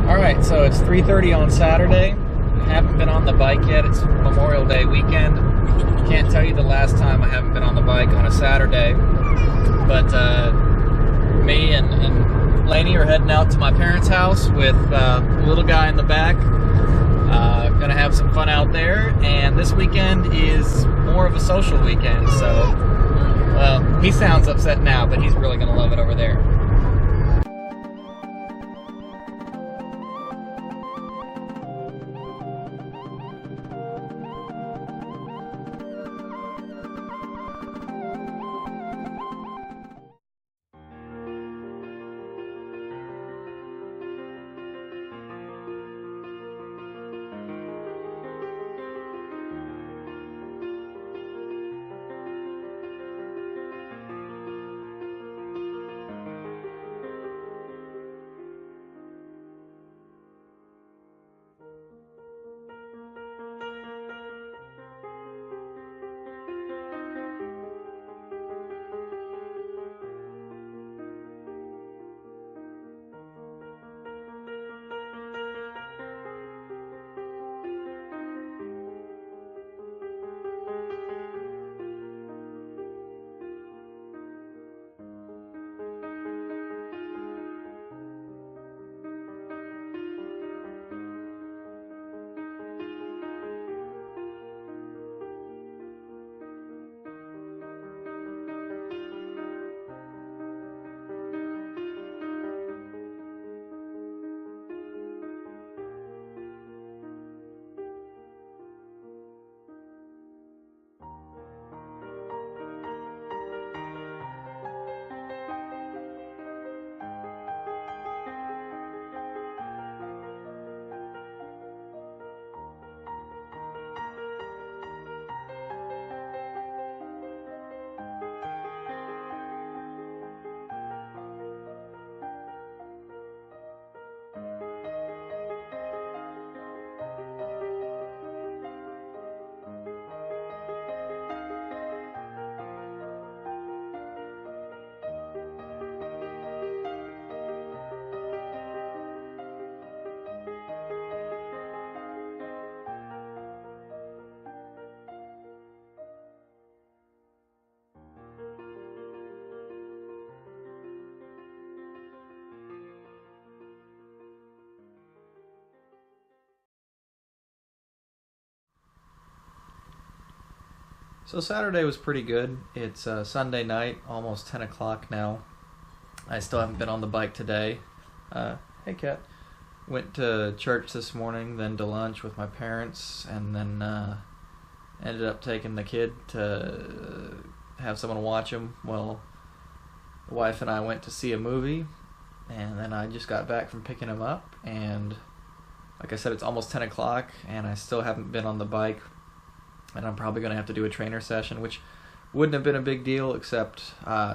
Alright, so it's 3:30 on Saturday. I haven't been on the bike yet. It's Memorial Day weekend. Can't tell you the last time I haven't been on the bike on a Saturday. But me and Lainey are heading out to my parents' house with the little guy in the back. Gonna have some fun out there. And this weekend is more of a social weekend, so well, he sounds upset now, but he's really gonna love it over there. So Saturday was pretty good. It's Sunday night, almost 10 o'clock now. I still haven't been on the bike today. Hey, Kat. Went to church this morning, then to lunch with my parents, and then ended up taking the kid to have someone watch him. Well, the wife and I went to see a movie, and then I just got back from picking him up, and like I said, it's almost 10 o'clock, and I still haven't been on the bike. And I'm probably going to have to do a trainer session, which wouldn't have been a big deal, except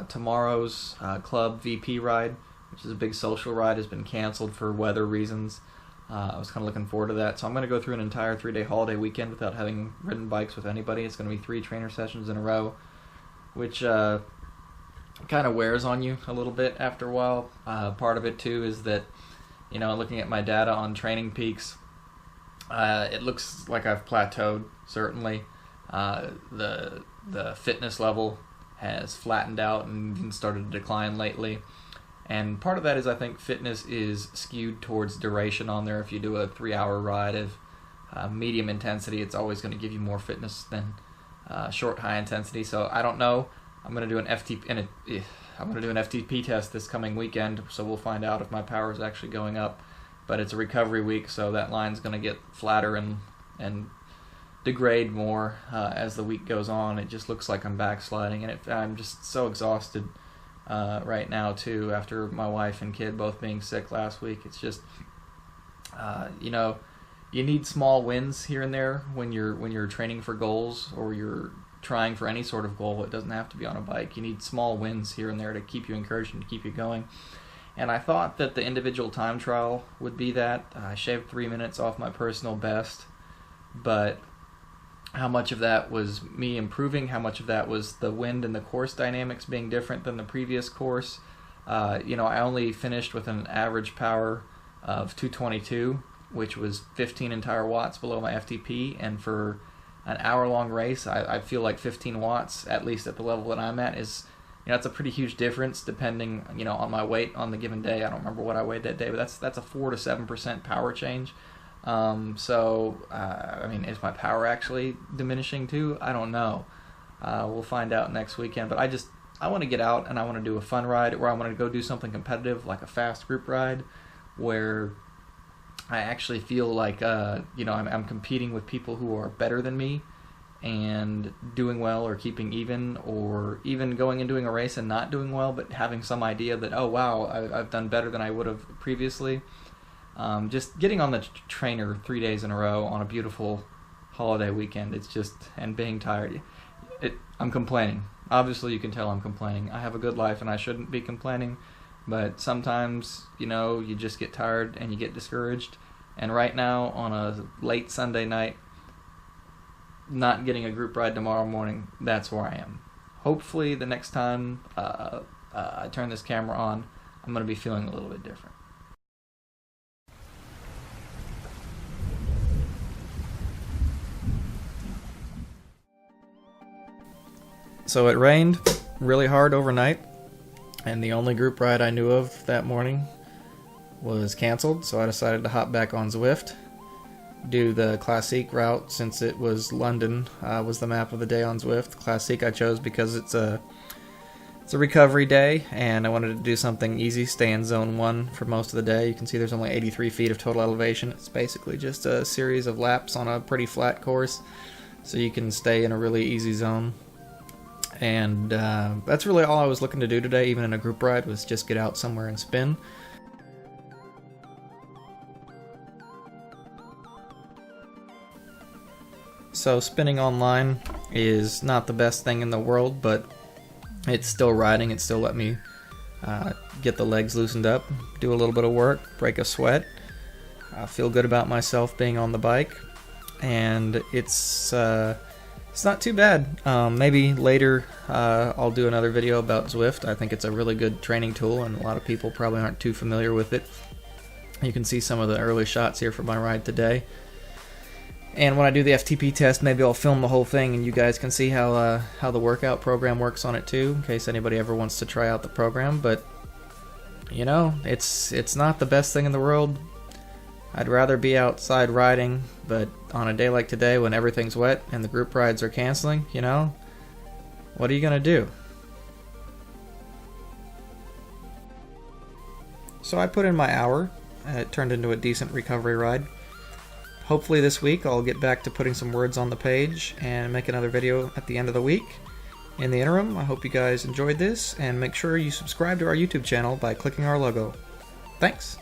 tomorrow's club VP ride, which is a big social ride, has been canceled for weather reasons. I was kind of looking forward to that. So I'm going to go through an entire 3-day holiday weekend without having ridden bikes with anybody. It's going to be 3 trainer sessions in a row, which kind of wears on you a little bit after a while. Part of it, too, is that, you know, looking at my data on Training Peaks, it looks like I've plateaued, certainly. The fitness level has flattened out and started to decline lately. And part of that is I think fitness is skewed towards duration on there. If you do a 3-hour ride of medium intensity, it's always going to give you more fitness than short high intensity. So I don't know. I'm going to do an FTP test this coming weekend, so we'll find out if my power is actually going up. But it's a recovery week, so that line's going to get flatter and degrade more as the week goes on. It just looks like I'm backsliding, and I'm just so exhausted right now too, after my wife and kid both being sick last week. It's just you know, you need small wins here and there when you're training for goals, or you're trying for any sort of goal. It doesn't have to be on a bike. You need small wins here and there to keep you encouraged and to keep you going. And I thought that the individual time trial would be that. I shaved 3 minutes off my personal best, but how much of that was me improving, how much of that was the wind and the course dynamics being different than the previous course. You know, I only finished with an average power of 222, which was 15 entire watts below my FTP, and for an hour-long race, I feel like 15 watts, at least at the level that I'm at, is, it's a pretty huge difference depending, on my weight on the given day. I don't remember what I weighed that day, but that's a 4 to 7% power change. Is my power actually diminishing too? I don't know. We'll find out next weekend, but I want to get out and I want to do a fun ride, or I want to go do something competitive like a fast group ride where I actually feel like I'm competing with people who are better than me and doing well or keeping even, or even going and doing a race and not doing well but having some idea that, oh wow, I've done better than I would have previously. Just getting on the trainer 3 days in a row on a beautiful holiday weekend, and being tired. I'm complaining. Obviously you can tell I'm complaining. I have a good life and I shouldn't be complaining, but sometimes, you just get tired and you get discouraged. And right now, on a late Sunday night, not getting a group ride tomorrow morning, that's where I am. Hopefully the next time I turn this camera on, I'm going to be feeling a little bit different. So it rained really hard overnight, and the only group ride I knew of that morning was canceled, so I decided to hop back on Zwift, do the Classique route since it was London, was the map of the day on Zwift. Classique I chose because it's a recovery day, and I wanted to do something easy, stay in zone 1 for most of the day. You can see there's only 83 feet of total elevation. It's basically just a series of laps on a pretty flat course, so you can stay in a really easy zone. And that's really all I was looking to do today, even in a group ride, was just get out somewhere and spin. So spinning online is not the best thing in the world, but it's still riding. It still let me get the legs loosened up, do a little bit of work, break a sweat. I feel good about myself being on the bike, and it's not too bad. Maybe later I'll do another video about Zwift. I think it's a really good training tool, and a lot of people probably aren't too familiar with it. You can see some of the early shots here from my ride today. And when I do the FTP test, maybe I'll film the whole thing and you guys can see how the workout program works on it too, in case anybody ever wants to try out the program. But, it's not the best thing in the world. I'd rather be outside riding, but on a day like today when everything's wet and the group rides are canceling, what are you going to do? So I put in my hour, and it turned into a decent recovery ride. Hopefully this week I'll get back to putting some words on the page and make another video at the end of the week. In the interim, I hope you guys enjoyed this, and make sure you subscribe to our YouTube channel by clicking our logo. Thanks!